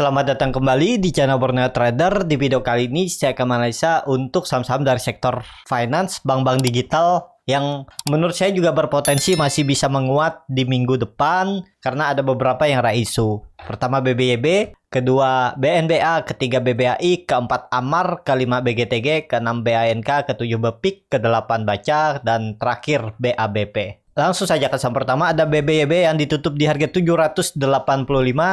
selamat datang kembali di channel Borneo Trader. Di video kali ini saya akan menganalisa untuk saham-saham dari sektor finance, bank-bank digital yang menurut saya juga berpotensi masih bisa menguat di minggu depan karena ada beberapa yang isu. Pertama BBYB, kedua BNBA, ketiga BBAI, keempat AMAR, kelima BGTG, keenam BANK, ketujuh BEPIK, kedelapan Baca, dan terakhir BABP. Langsung saja ke saham pertama, ada BBYB yang ditutup di harga 785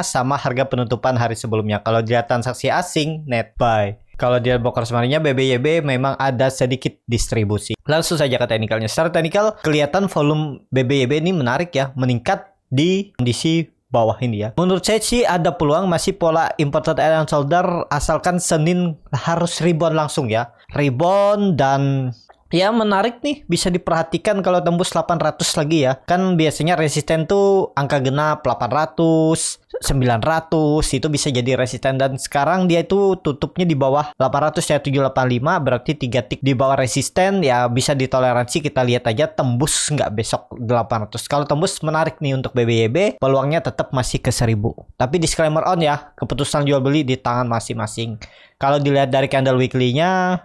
sama harga penutupan hari sebelumnya. Kalau dilihat transaksi asing, net buy. Kalau dilihat broker sebenarnya BBYB memang ada sedikit distribusi. Langsung saja ke teknikalnya. Secara teknikal, kelihatan volume BBYB ini menarik ya, meningkat di kondisi bawah ini ya. Menurut saya sih ada peluang masih pola imported and shoulder asalkan Senin harus rebound langsung ya. Rebound dan ya menarik nih, bisa diperhatikan kalau tembus 800 lagi ya. Kan biasanya resisten tuh angka genap 800, 900 itu bisa jadi resisten, dan sekarang dia itu tutupnya di bawah 800 ya, 785, berarti 3 tick di bawah resisten ya, bisa ditoleransi. Kita lihat aja tembus nggak besok 800. Kalau tembus menarik nih untuk BBYB, peluangnya tetap masih ke 1000. Tapi disclaimer on ya, keputusan jual beli di tangan masing-masing. Kalau dilihat dari candle weekly-nya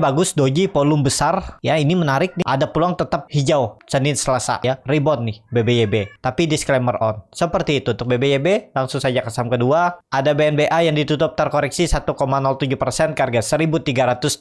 bagus, doji, volume besar. Ya, ini menarik nih. Ada peluang tetap hijau Senin Selasa ya. Rebound nih BBYB. Tapi disclaimer on. Seperti itu untuk BBYB. Langsung saja ke saham kedua. Ada BNBA yang ditutup terkoreksi 1,07% ke harga 1385.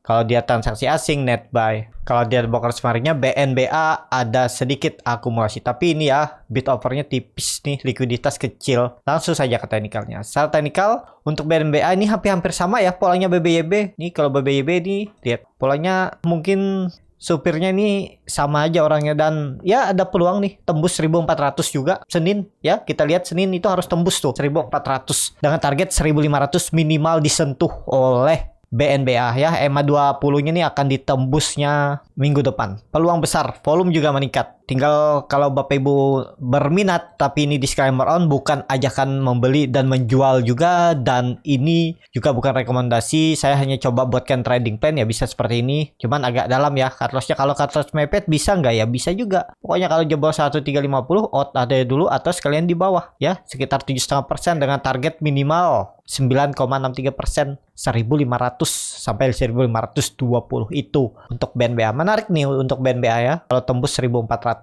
Kalau dia transaksi asing, net buy. Kalau dia broker semarangnya BNBA ada sedikit akumulasi, tapi ini ya bid overnya tipis nih, likuiditas kecil. Langsung saja ke teknikalnya. Secara teknikal untuk BNBA ini hampir sama ya polanya BBYB. Nih kalau BBYB nih lihat polanya, mungkin supirnya ini sama aja orangnya, dan ya ada peluang nih tembus 1400 juga Senin ya. Kita lihat Senin itu harus tembus tuh 1400 dengan target 1500 minimal disentuh oleh BNBA ya. EMA 20-nya ini akan ditembusnya minggu depan. Peluang besar, volume juga meningkat. Tinggal kalau Bapak Ibu berminat, tapi ini disclaimer on, bukan ajakan membeli dan menjual juga, dan ini juga bukan rekomendasi. Saya hanya coba buatkan trading plan ya, bisa seperti ini. Cuman agak dalam ya cut loss-nya. Kalau cut loss mepet bisa nggak ya? Bisa juga. Pokoknya kalau jebol 1350 out ada dulu, atau sekalian di bawah ya, sekitar 7,5% dengan target minimal 9,63%, 1500 sampai 1520 itu untuk BNBA. Menarik nih untuk BNBA ya, kalau tembus 1400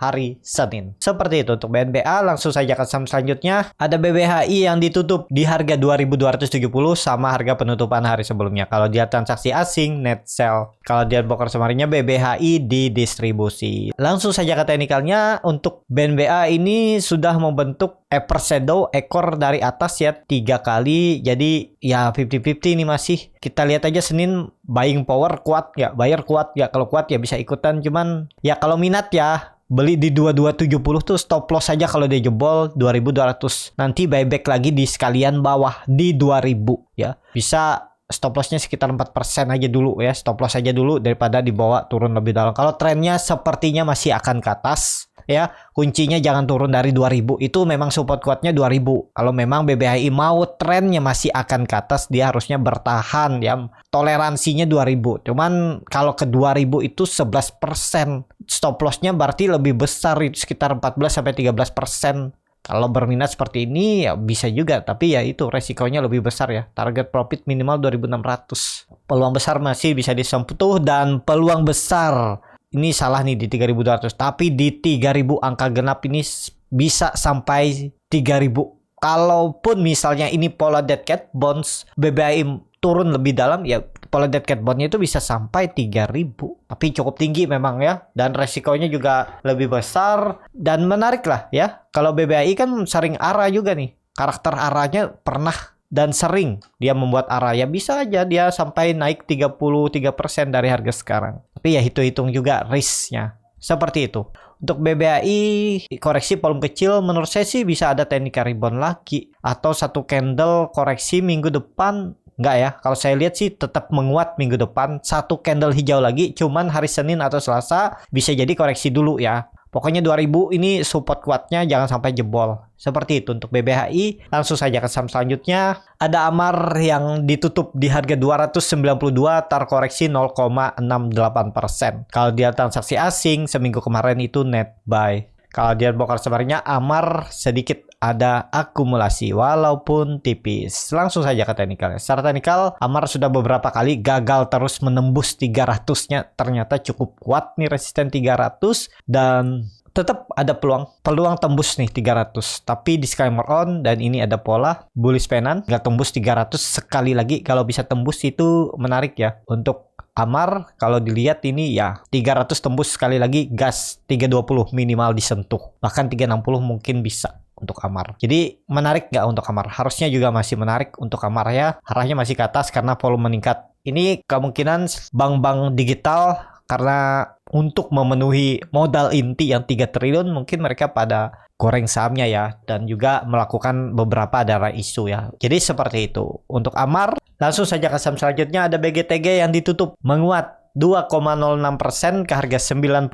hari Senin. Seperti itu untuk BNBA. Langsung saja ke saham selanjutnya. Ada BBHI yang ditutup di harga 2270 sama harga penutupan hari sebelumnya. Kalau dia transaksi asing, net sell. Kalau dia broker semarangnya BBHI di distribusi. Langsung saja ke teknikalnya. Untuk BNBA ini sudah membentuk upper shadow, ekor dari atas ya 3 kali. Jadi ya 50-50 ini masih. Kita lihat aja Senin buying power kuat ya, buyer kuat ya. Kalau kuat ya bisa ikutan, cuman ya kalau minat ya beli di 2270 tuh stop loss saja kalau dia jebol 2200. Nanti buyback lagi di sekalian bawah di 2000 ya. Bisa stop lossnya sekitar 4% aja dulu ya. Stop loss aja dulu daripada dibawa turun lebih dalam. Kalau trennya sepertinya masih akan ke atas ya, kuncinya jangan turun dari 2000. Itu memang support kuatnya 2000. Kalau memang BBHI mau trennya masih akan ke atas, dia harusnya bertahan ya. Toleransinya 2000. Cuman kalau ke 2000 itu 11%. Stop lossnya berarti lebih besar, itu sekitar 14-13%. Kalau berminat seperti ini ya bisa juga, tapi ya itu resikonya lebih besar ya. Target profit minimal 2600. Peluang besar masih bisa disentuh, dan peluang besar ini salah nih di 3200, tapi di 3000 angka genap ini bisa sampai 3000. Kalaupun misalnya ini pola dead cat bonds BBI turun lebih dalam ya, pola dead cat bondnya itu bisa sampai 3000. Tapi cukup tinggi memang ya, dan resikonya juga lebih besar. Dan menarik lah ya, kalau BBI kan sering ARA juga nih, karakter ARA-nya pernah dan sering dia membuat ARA ya, bisa aja dia sampai naik 33% dari harga sekarang. Tapi ya hitung-hitung juga risknya. Seperti itu. Untuk BBAI koreksi volume kecil, menurut saya sih bisa ada technical rebound lagi, atau satu candle koreksi minggu depan. Enggak ya, kalau saya lihat sih tetap menguat minggu depan. Satu candle hijau lagi, cuman hari Senin atau Selasa bisa jadi koreksi dulu ya. Pokoknya 2000 ini support kuatnya, jangan sampai jebol. Seperti itu untuk BBHI. Langsung saja ke saham selanjutnya. Ada AMAR yang ditutup di harga 292, terkoreksi 0,68%. Kalau dia transaksi asing seminggu kemarin itu net buy. Kalau dia bongkar sebenarnya AMAR sedikit ada akumulasi walaupun tipis. Langsung saja ke teknikalnya. Secara teknikal, Amar sudah beberapa kali gagal terus menembus 300-nya. Ternyata cukup kuat nih resisten 300 dan tetap ada peluang tembus nih 300. Tapi disclaimer on, dan ini ada pola bullish penan, nggak tembus 300 sekali lagi. Kalau bisa tembus itu menarik ya. Untuk Amar kalau dilihat ini ya 300 tembus sekali lagi, gas 320 minimal disentuh. Bahkan 360 mungkin bisa untuk Amar. Jadi menarik nggak untuk Amar? Harusnya juga masih menarik untuk Amar ya. Arahnya masih ke atas karena volume meningkat. Ini kemungkinan bank-bank digital karena untuk memenuhi modal inti yang 3 triliun mungkin mereka pada goreng sahamnya ya, dan juga melakukan beberapa ada isu ya. Jadi seperti itu untuk Amar. Langsung saja ke saham selanjutnya, ada BGTG yang ditutup menguat 2,06% ke harga 99.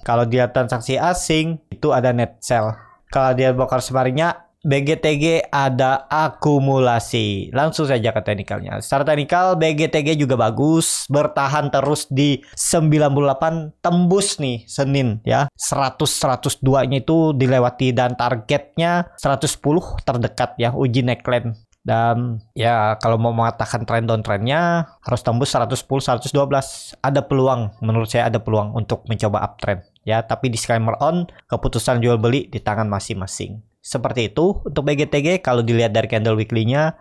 Kalau dia transaksi asing itu ada net sell. Kalau dia bokar semaringnya, BGTG ada akumulasi. Langsung saja ke teknikalnya. Secara teknikal BGTG juga bagus, bertahan terus di 98, tembus nih Senin ya. 100-102-nya itu dilewati dan targetnya 110 terdekat ya, uji neckline. Dan ya kalau mau mengatakan trend downtrendnya harus tembus 110-112. Ada peluang, menurut saya ada peluang untuk mencoba uptrend ya. Tapi disclaimer on, keputusan jual beli di tangan masing-masing. Seperti itu untuk BGTG. Kalau dilihat dari candle weekly-nya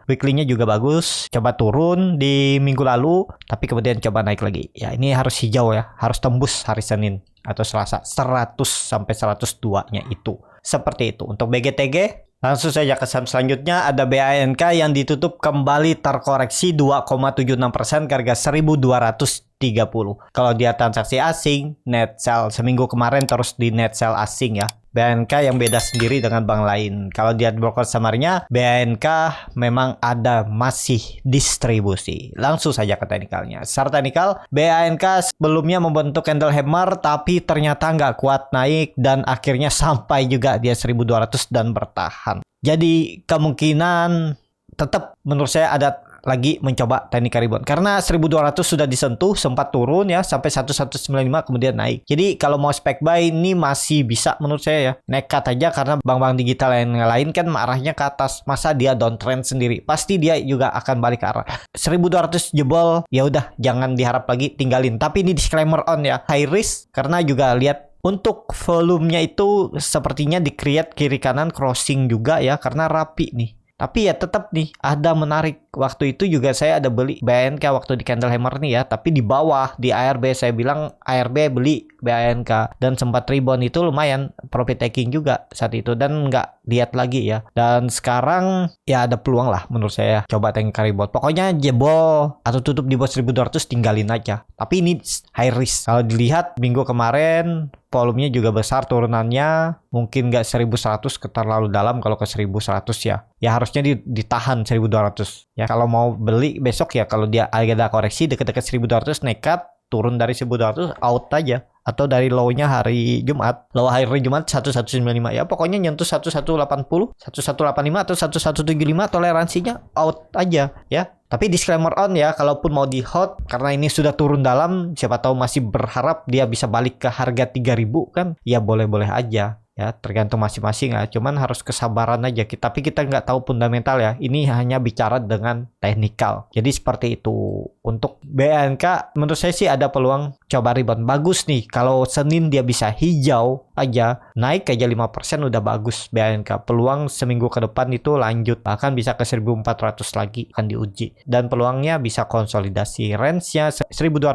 juga bagus. Coba turun di minggu lalu, tapi kemudian coba naik lagi. Ya ini harus hijau ya, harus tembus hari Senin atau Selasa 100-102-nya itu. Seperti itu untuk BGTG. Langsung saja ke saham selanjutnya, ada BANK yang ditutup kembali terkoreksi 2,76% ke harga 1.230. Kalau dia transaksi asing, net sell seminggu kemarin terus di net sell asing ya. BANK yang beda sendiri dengan bank lain. Kalau dia broker samarnya, BANK memang ada masih distribusi. Langsung saja ke teknikalnya. Secara teknikal, BANK sebelumnya membentuk candle hammer, tapi ternyata nggak kuat naik dan akhirnya sampai juga dia 1.200 dan bertahan. Jadi kemungkinan tetap menurut saya ada lagi mencoba teknik rebound karena 1.200 sudah disentuh, sempat turun ya sampai 1.195 kemudian naik. Jadi kalau mau spek buy ini masih bisa menurut saya ya. Nekat aja karena bank-bank digital yang lain kan arahnya ke atas. Masa dia downtrend sendiri? Pasti dia juga akan balik ke arah 1.200 jebol. Ya udah jangan diharap lagi, tinggalin. Tapi ini disclaimer on ya, high risk karena juga lihat untuk volumenya itu sepertinya di-create kiri kanan crossing juga ya karena rapi nih. Tapi ya tetap nih ada menarik. Waktu itu juga saya ada beli BANK waktu di candle hammer nih ya, tapi di bawah di ARB saya bilang ARB beli BANK dan sempat rebound itu lumayan profit taking juga saat itu dan nggak lihat lagi ya. Dan sekarang ya ada peluang lah menurut saya coba teknik rebound. Pokoknya jebol atau tutup di bawah 1.200 tinggalin aja. Tapi ini high risk. Kalau dilihat minggu kemarin volumenya juga besar turunannya, mungkin nggak 1.100 ke terlalu dalam. Kalau ke 1.100 ya harusnya ditahan 1.200 ya. Kalau mau beli besok ya, kalau dia ada koreksi dekat-dekat 1.200 nekat turun dari 1.200 out aja, atau dari low-nya hari Jumat, low hari Jumat 1195 ya, pokoknya nyentuh 1180, 1185 atau 1175 toleransinya out aja ya. Tapi disclaimer on ya, kalaupun mau di hold karena ini sudah turun dalam, siapa tahu masih berharap dia bisa balik ke harga 3.000 kan, ya boleh-boleh aja ya, tergantung masing-masing ya. Cuman harus kesabaran aja. Tapi kita nggak tahu fundamental ya. Ini hanya bicara dengan teknikal. Jadi seperti itu. Untuk BANK menurut saya sih ada peluang coba rebound. Bagus nih kalau Senin dia bisa hijau aja, naik aja 5% udah bagus BANK. Peluang seminggu ke depan itu lanjut, bahkan bisa ke 1.400 lagi akan diuji. Dan peluangnya bisa konsolidasi. Range-nya 1.200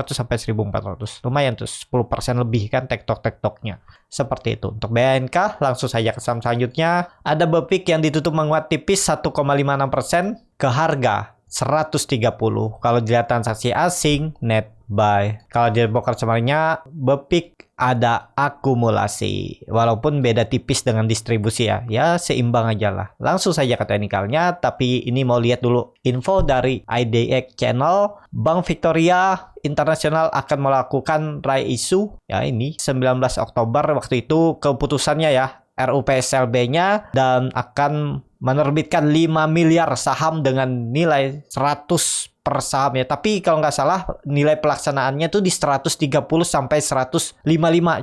sampai 1.400. Lumayan tuh 10% lebih kan tektoknya. Seperti itu untuk BANK. Langsung saja ke saham selanjutnya. Ada BEPIK yang ditutup menguat tipis 1,56% ke harga 130. Kalau dilihat transaksi asing net buy. Kalau dilihat broker semaringnya BEPIK ada akumulasi. Walaupun beda tipis dengan distribusi ya. Ya seimbang aja lah. Langsung saja ke teknikalnya. Tapi ini mau lihat dulu info dari IDX Channel. Bank Victoria Internasional akan melakukan right issue ya, ini 19 Oktober waktu itu keputusannya ya, RUPSLB-nya, dan akan menerbitkan 5 miliar saham dengan nilai 100 per saham ya. Tapi kalau nggak salah nilai pelaksanaannya tuh di 130 sampai 155.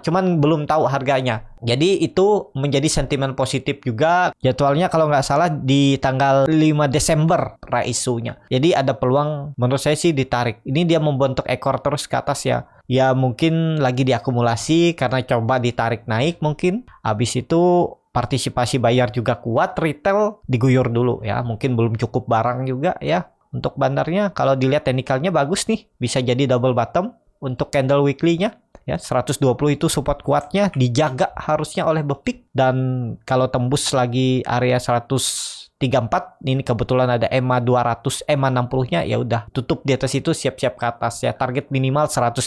Cuman belum tahu harganya. Jadi itu menjadi sentimen positif juga. Jadwalnya kalau nggak salah di tanggal 5 Desember isunya. Jadi ada peluang menurut saya sih ditarik. Ini dia membentuk ekor terus ke atas ya. Ya mungkin lagi diakumulasi karena coba ditarik naik mungkin. Habis itu partisipasi bayar juga kuat, retail diguyur dulu ya. Mungkin belum cukup barang juga ya. Untuk bandarnya kalau dilihat teknikalnya bagus nih. Bisa jadi double bottom untuk candle weekly-nya. Ya, 120 itu support kuatnya dijaga harusnya oleh Bepik. Dan kalau tembus lagi area 134, ini kebetulan ada EMA 200, EMA 60-nya ya udah tutup di atas itu siap-siap ke atas ya. Target minimal 150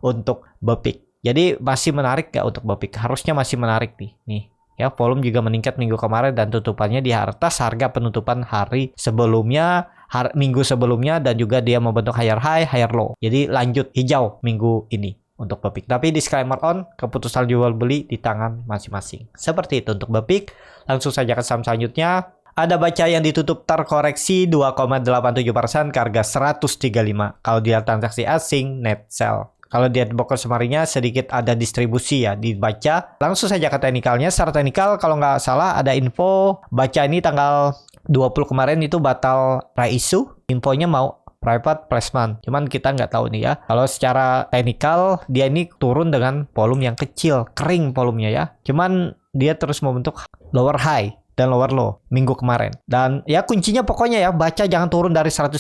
untuk Bepik. Jadi masih menarik nggak untuk Bepik? Harusnya masih menarik nih. Nih. Ya, volume juga meningkat minggu kemarin dan tutupannya di atas harga penutupan hari sebelumnya, minggu sebelumnya, dan juga dia membentuk higher high, higher low. Jadi lanjut hijau minggu ini untuk Bepik. Tapi disclaimer on, keputusan jual beli di tangan masing-masing. Seperti itu untuk Bepik. Langsung saja ke saham selanjutnya. Ada Baca yang ditutup terkoreksi 2,87% ke harga 135. Kalau dia transaksi asing, net sell. Kalau dia broker semarinya sedikit ada distribusi ya dibaca. Langsung saja ke teknikalnya. Secara teknikal kalau nggak salah ada info Baca ini tanggal 20 kemarin itu batal issue. Infonya mau private placement. Cuman kita nggak tahu nih ya. Kalau secara teknikal dia ini turun dengan volume yang kecil. Kering volumenya ya. Cuman dia terus membentuk lower high dan lower low minggu kemarin. Dan ya kuncinya pokoknya ya Baca jangan turun dari 130.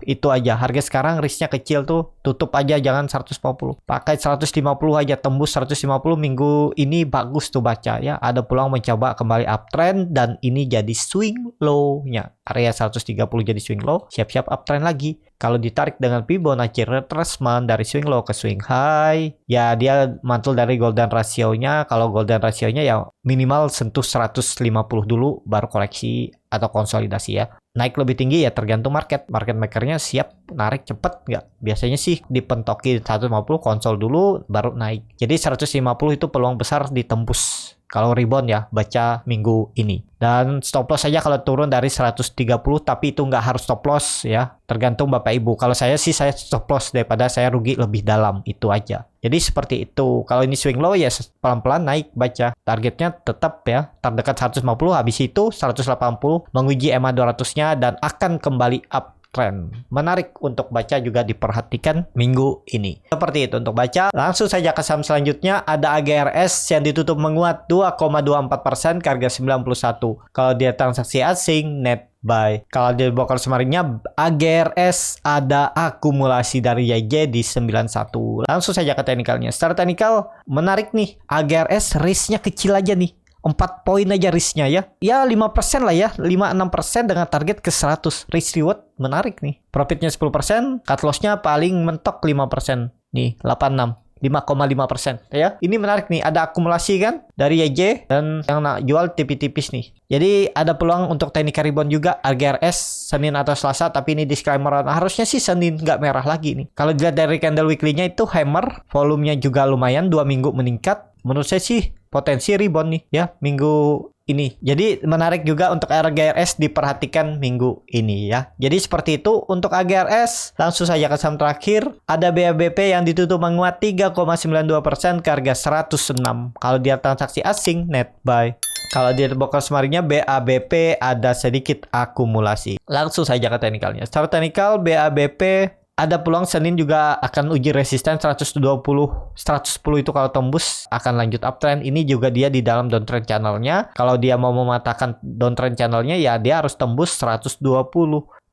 Itu aja. Harga sekarang risknya kecil tuh. Tutup aja jangan 140. Pakai 150 aja, tembus 150 minggu ini bagus tuh Baca ya. Ada peluang mencoba kembali uptrend dan ini jadi swing low-nya. Area 130 jadi swing low, siap-siap uptrend lagi. Kalau ditarik dengan Fibonacci retracement dari swing low ke swing high, ya dia mantul dari golden ratio-nya. Kalau golden ratio-nya ya minimal sentuh 150 dulu baru koleksi atau konsolidasi ya. Naik lebih tinggi ya tergantung market makernya siap narik cepet nggak. Biasanya sih dipentoki 150 konsol dulu baru naik. Jadi 150 itu peluang besar ditembus kalau rebound ya Baca minggu ini. Dan stop loss saja kalau turun dari 130, tapi itu nggak harus stop loss ya. Tergantung Bapak Ibu. Kalau saya sih saya stop loss daripada saya rugi lebih dalam, itu aja. Jadi seperti itu. Kalau ini swing low ya pelan-pelan naik Baca. Targetnya tetap ya terdekat 150, habis itu 180 menguji EMA 200-nya dan akan kembali up trend. Menarik untuk Baca juga diperhatikan minggu ini. Seperti itu untuk Baca. Langsung saja ke saham selanjutnya. Ada AGRS yang ditutup menguat 2,24% ke harga 91. Kalau dia transaksi asing, net buy. Kalau dia broker semarinya AGRS ada akumulasi dari YJ di 91. Langsung saja ke teknikalnya. Secara teknikal menarik nih. AGRS risknya kecil aja nih. 4 poin aja risknya ya. Ya 5% lah ya. 5-6% dengan target ke 100. Risk reward menarik nih. Profitnya 10%. Cut lossnya paling mentok 5%. Nih 86. 5,5% ya. Ini menarik nih. Ada akumulasi kan dari YJ. Dan yang nak jual tipis-tipis nih. Jadi ada peluang untuk teknik rebound juga. AGRS Senin atau Selasa. Tapi ini disclaimer. Harusnya sih Senin nggak merah lagi nih. Kalau dilihat dari candle weekly-nya itu hammer. Volumenya juga lumayan. 2 minggu meningkat. Menurut saya sih potensi rebound nih ya minggu ini. Jadi menarik juga untuk AGRS diperhatikan minggu ini ya. Jadi seperti itu untuk AGRS. Langsung saja ke saham terakhir. Ada BABP yang ditutup menguat 3,92% ke harga 106. Kalau dia transaksi asing net buy. Kalau dia broker semarinya BABP ada sedikit akumulasi. Langsung saja ke teknikalnya. Secara teknikal BABP ada peluang Senin juga akan uji resisten 110 itu kalau tembus akan lanjut uptrend. Ini juga dia di dalam downtrend channelnya. Kalau dia mau mematahkan downtrend channelnya ya dia harus tembus 120.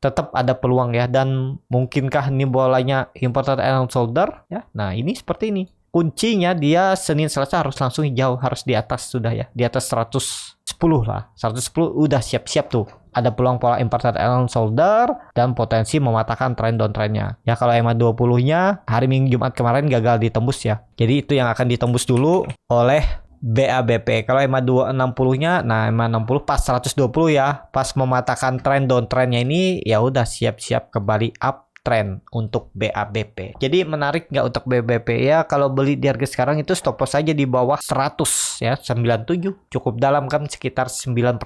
Tetap ada peluang ya. Dan mungkinkah ini bolanya imported and shoulder ya. Nah ini seperti ini. Kuncinya dia Senin Selasa harus langsung hijau. Harus di atas sudah ya. Di atas 110 lah. 110 udah siap-siap tuh. Ada peluang pola imported and shoulder dan potensi mematahkan tren downtrendnya. Ya kalau EMA 20-nya hari Minggu Jumat kemarin gagal ditembus ya. Jadi itu yang akan ditembus dulu oleh BABP. Kalau EMA 260-nya, nah EMA 60 pas 120 ya. Pas mematahkan tren downtrendnya ini ya udah siap-siap kembali up trend untuk BABP. Jadi menarik nggak untuk BABP ya, kalau beli di harga sekarang itu stop loss aja di bawah 100 ya, 97 cukup dalam kan, sekitar 9%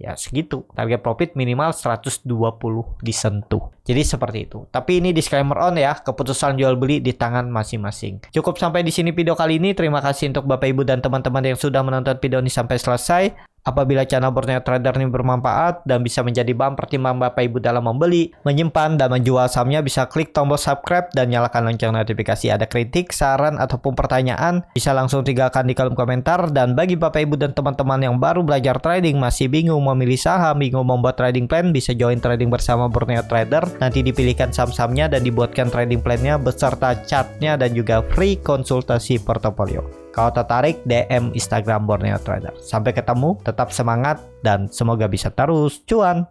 ya, segitu. Target profit minimal 120 disentuh. Jadi seperti itu. Tapi ini disclaimer on ya, keputusan jual beli di tangan masing-masing. Cukup sampai di sini video kali ini. Terima kasih untuk Bapak Ibu dan teman-teman yang sudah menonton video ini sampai selesai. Apabila channel Borneo Trader ini bermanfaat dan bisa menjadi bahan pertimbangan Bapak Ibu dalam membeli, menyimpan, dan menjual sahamnya, bisa klik tombol subscribe dan nyalakan lonceng notifikasi. Ada kritik, saran, ataupun pertanyaan, bisa langsung tinggalkan di kolom komentar. Dan bagi Bapak Ibu dan teman-teman yang baru belajar trading, masih bingung memilih saham, bingung membuat trading plan, bisa join trading bersama Borneo Trader. Nanti dipilihkan saham-sahamnya dan dibuatkan trading plan-nya beserta chartnya dan juga free konsultasi portofolio. Kalau tertarik, DM Instagram Borneo Trader. Sampai ketemu, tetap semangat, dan semoga bisa terus cuan.